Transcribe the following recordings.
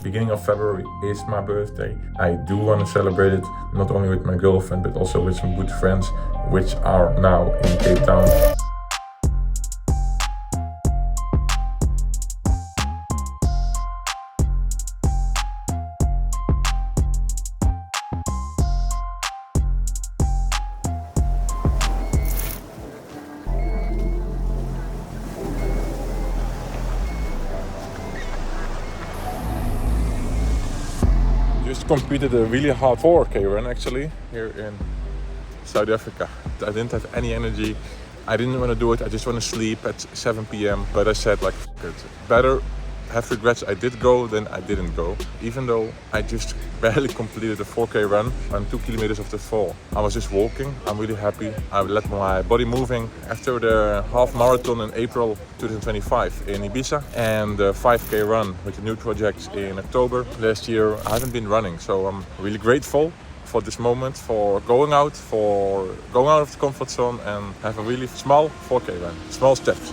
Beginning of February is my birthday. I do want to celebrate it not only with my girlfriend but also with some good friends which are now in Cape Town. Just completed a really hard 4K run actually here in South Africa. I didn't have any energy. I didn't want to do it. I just want to sleep at 7 p.m. But I said like, F it. Better have regrets I did go than I didn't go. Even though I just barely completed a 4K run and 2 kilometers of the fall. I was just walking. I'm really happy. I let my body moving. After the half marathon in April 2025 in Ibiza and the 5K run with the new project in October last year, I haven't been running. So I'm really grateful for this moment, for going out of the comfort zone and have a really small 4K run, small steps.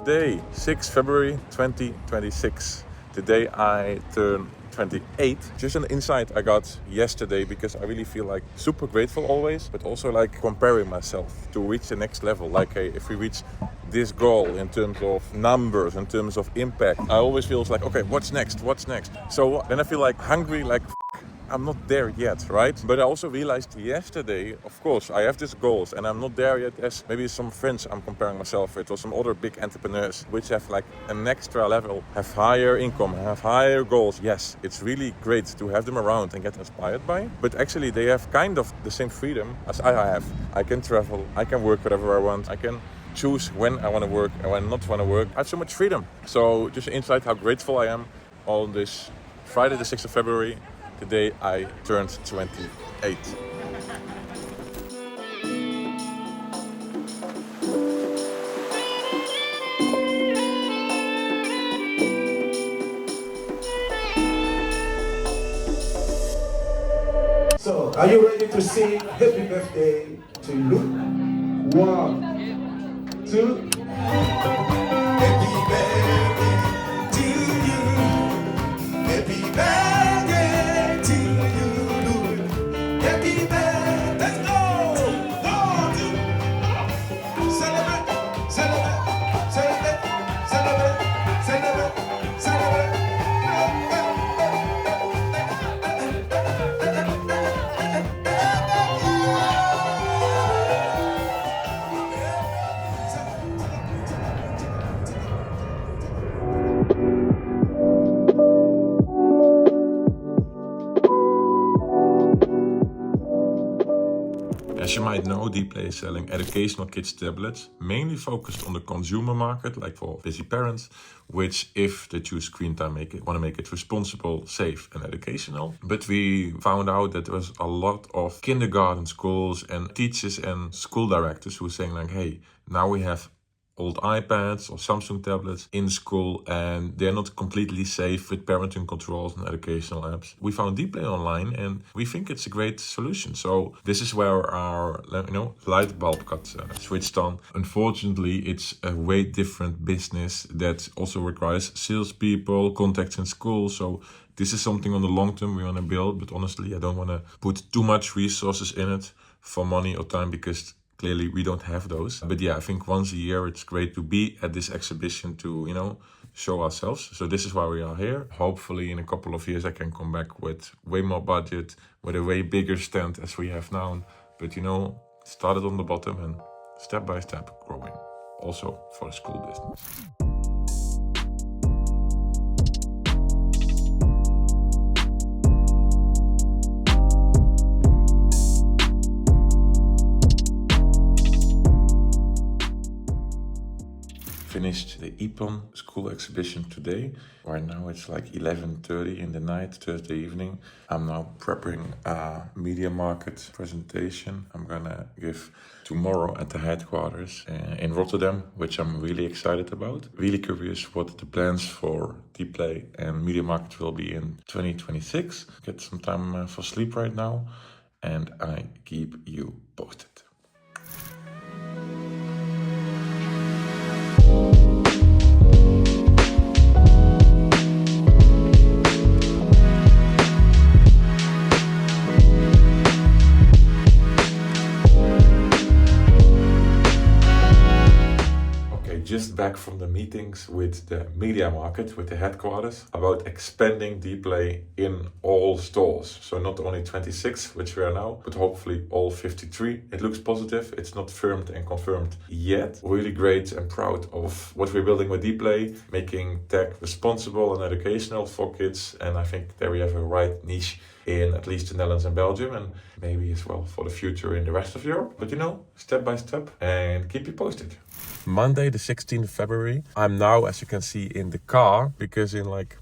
Today, 6 February 2026. Today I turn 28. Just an insight I got yesterday because I really feel like super grateful always, but also like comparing myself to reach the next level. Like, hey, if we reach this goal in terms of numbers, in terms of impact, I always feel like, okay, what's next? What's next? So then I feel like hungry, like I'm not there yet, right? But I also realized yesterday, of course, I have these goals and I'm not there yet as maybe some friends I'm comparing myself with or some other big entrepreneurs which have like an extra level, have higher income, have higher goals. Yes, it's really great to have them around and get inspired by, but actually they have kind of the same freedom as I have. I can travel, I can work whatever I want, I can choose when I want to work and when not want to work. I have so much freedom. So just an insight how grateful I am on this Friday the 6th of February. Today I turned 28. So, are you ready to sing happy birthday to Luuk? 1, 2. Happy birthday to you. Happy birthday to you, Luuk. Happy birthday. Let's go. Celebrate, celebrate, celebrate, celebrate, celebrate, celebrate. As you might know, DEPLAY is selling educational kids tablets, mainly focused on the consumer market, like for busy parents, which if they choose screen time, want to make it responsible, safe and educational. But we found out that there was a lot of kindergarten schools and teachers and school directors who were saying like, hey, now we have old iPads or Samsung tablets in school and they're not completely safe with parenting controls and educational apps. We found DEPLAY online and we think it's a great solution. So this is where our light bulb got switched on. Unfortunately, it's a way different business that also requires salespeople, contacts in school. So this is something on the long term we want to build, but honestly, I don't want to put too much resources in it for money or time because clearly we don't have those. But yeah, I think once a year it's great to be at this exhibition to, show ourselves. So this is why we are here. Hopefully in a couple of years I can come back with way more budget, with a way bigger stand as we have now. But started on the bottom and step by step growing. Also for the school business. finished the EPON school exhibition today. Right now it's like 11:30 in the night, Thursday evening. I'm now preparing a media market presentation I'm gonna give tomorrow at the headquarters in Rotterdam, which I'm really excited about. Really curious what the plans for DEPLAY and media market will be in 2026. Get some time for sleep right now, and I keep you posted. Just back from the meetings with the media market, with the headquarters, about expanding DEPLAY in all stores. So not only 26, which we are now, but hopefully all 53. It looks positive. It's not firmed and confirmed yet. Really great and proud of what we're building with DEPLAY, making tech responsible and educational for kids. And I think there we have a right niche in at least the Netherlands and Belgium, and maybe as well for the future in the rest of Europe. But step by step, and keep you posted. Monday the 16th of February. I'm now, as you can see, in the car because in like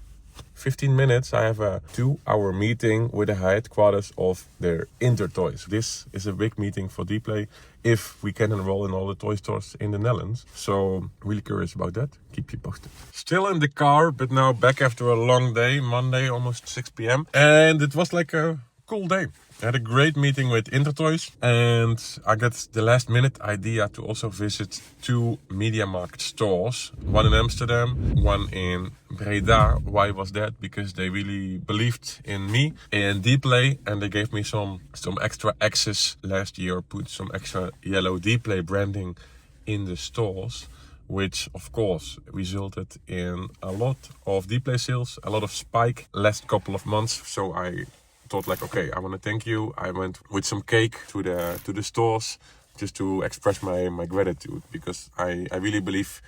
15 minutes I have a 2-hour meeting with the headquarters of their Intertoys. This is a big meeting for DEPLAY if we can enroll in all the toy stores in the Netherlands. So really curious about that. Keep you posted. Still in the car, but now back after a long day, Monday, almost 6 p.m. And it was like a cool day. I had a great meeting with Intertoys, and I got the last minute idea to also visit 2 media market stores. One in Amsterdam, one in Breda. Why was that? Because they really believed in me and DEPLAY, and they gave me some extra access last year, put some extra yellow DEPLAY branding in the stores, which of course resulted in a lot of DEPLAY sales, a lot of spike last couple of months. So I thought like, okay, I want to thank you. I went with some cake to the stores just to express my gratitude, because I really believe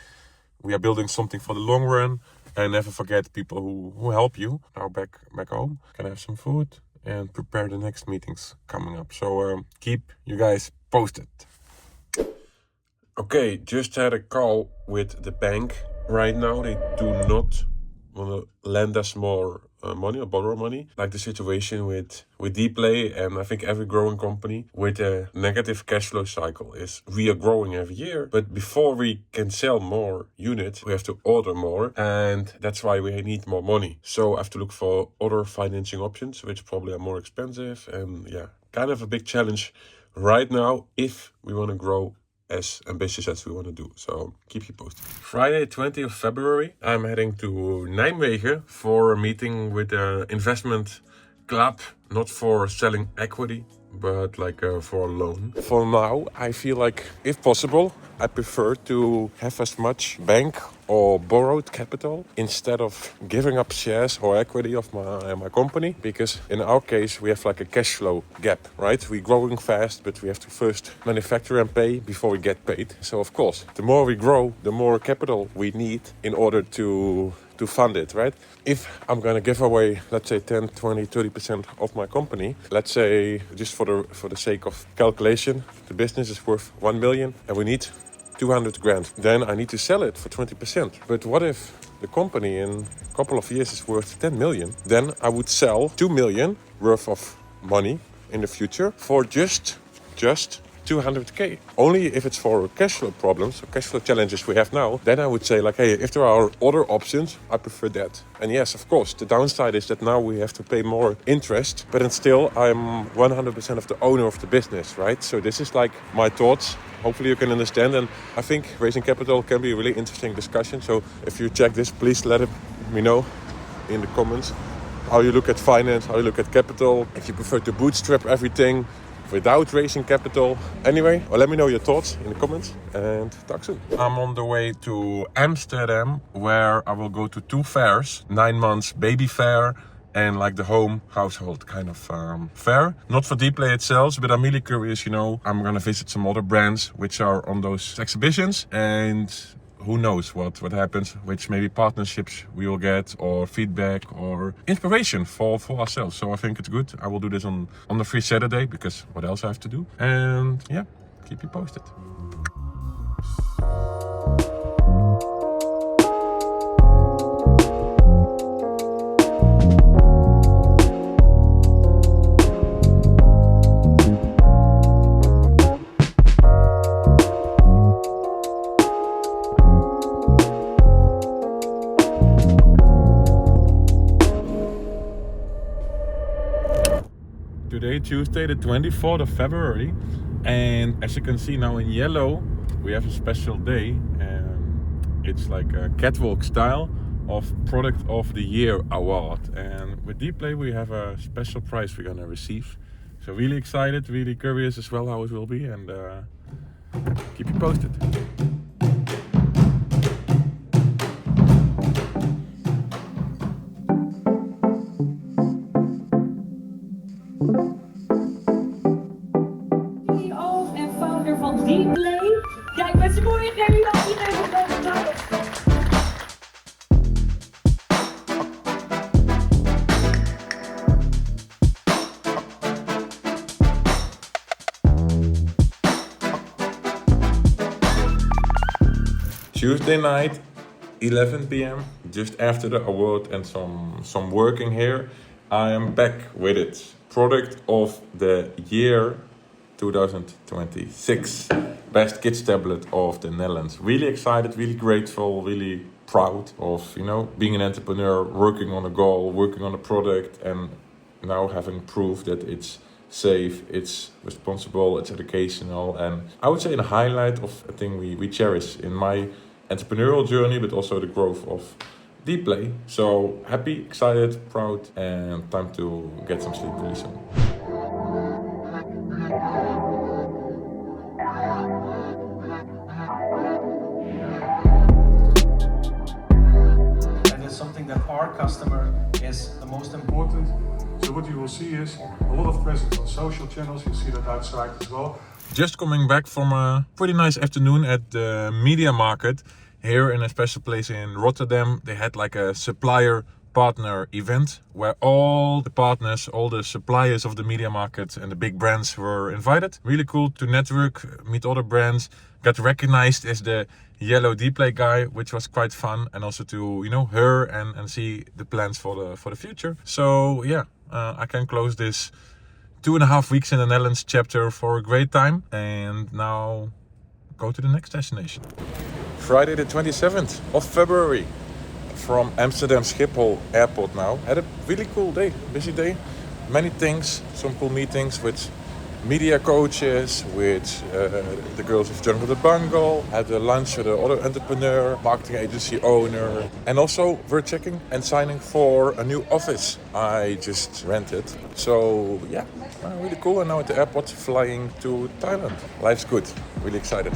we are building something for the long run, and never forget people who help you. Now back home, can I have some food and prepare the next meetings coming up. So keep you guys posted. Okay, just had a call with the bank. Right now they do not want to lend us more money or borrow money, like the situation with DEPLAY, and I think every growing company with a negative cash flow cycle is we are growing every year, but before we can sell more units we have to order more, and that's why we need more money. So I have to look for other financing options which probably are more expensive, and kind of a big challenge right now if we want to grow as ambitious as we want to do. So keep you posted. Friday 20th of February, I'm heading to Nijmegen for a meeting with an investment club, not for selling equity, but like for a loan. For now, I feel like, if possible, I prefer to have as much bank or borrowed capital instead of giving up shares or equity of my company, because in our case we have like a cash flow gap, right? We're growing fast, but we have to first manufacture and pay before we get paid. So of course, the more we grow, the more capital we need in order to fund it, right? If I'm gonna give away, let's say 10, 20, 30% of my company, let's say, just for the sake of calculation, the business is worth 1 million and we need 200 grand. Then I need to sell it for 20%. But what if the company in a couple of years is worth 10 million? Then I would sell 2 million worth of money in the future for just 200k. Only if it's for cash flow problems or cash flow challenges we have now, then I would say like, hey, if there are other options, I prefer that. And yes, of course, the downside is that now we have to pay more interest, but then still I'm 100% of the owner of the business, right? So this is like my thoughts. Hopefully you can understand, and I think raising capital can be a really interesting discussion. So if you check this, please let me know in the comments how you look at finance, how you look at capital, if you prefer to bootstrap everything without raising capital. Anyway, let me know your thoughts in the comments, and talk soon. I'm on the way to Amsterdam, where I will go to 2 fairs, 9 months baby fair and like the home household kind of fair. Not for DEPLAY itself, but I'm really curious, I'm gonna visit some other brands which are on those exhibitions, and who knows what happens, which maybe partnerships we will get, or feedback or inspiration for ourselves. So I think it's good. I will do this on the free Saturday, because what else I have to do? And keep you posted. today, Tuesday, the 24th of February. And as you can see now in yellow, we have a special day. It's like a catwalk style of Product of the Year award. And with DEPLAY, we have a special prize we're gonna receive. So really excited, really curious as well how it will be, and keep you posted. CEO en founder van DEPLAY. Kijk, met z'n mooie geven we al iedereen een grote applaus. Tuesday night, 11 p.m. just after the award and some working here, I am back with it. Product of the Year 2026. Best kids tablet of the Netherlands. Really excited, really grateful, really proud of, being an entrepreneur, working on a goal, working on a product, and now having proof that it's safe, it's responsible, it's educational, and I would say a highlight of a thing we cherish in my entrepreneurial journey, but also the growth of DEPLAY. So happy, excited, proud, and time to get some sleep really soon. And it's something that our customer is the most important. So what you will see is a lot of presence on social channels. You see that outside as well. Just coming back from a pretty nice afternoon at the media market here in a special place in Rotterdam. They had like a supplier partner event where all the partners, all the suppliers of the media market and the big brands were invited. Really cool to network, meet other brands, got recognized as the yellow DEPLAY guy, which was quite fun, and also to her and see the plans for the future. So yeah, I can close this 2.5 weeks in the Netherlands chapter for a great time, and now go to the next destination. Friday the 27th of February from Amsterdam Schiphol airport now. Had a really cool day, busy day. Many things, some cool meetings with media coaches, with the girls of Jungle the Bungle. Had a lunch with another entrepreneur, marketing agency owner. And also we're checking and signing for a new office I just rented. So yeah, really cool. And now at the airport flying to Thailand. Life's good, really excited.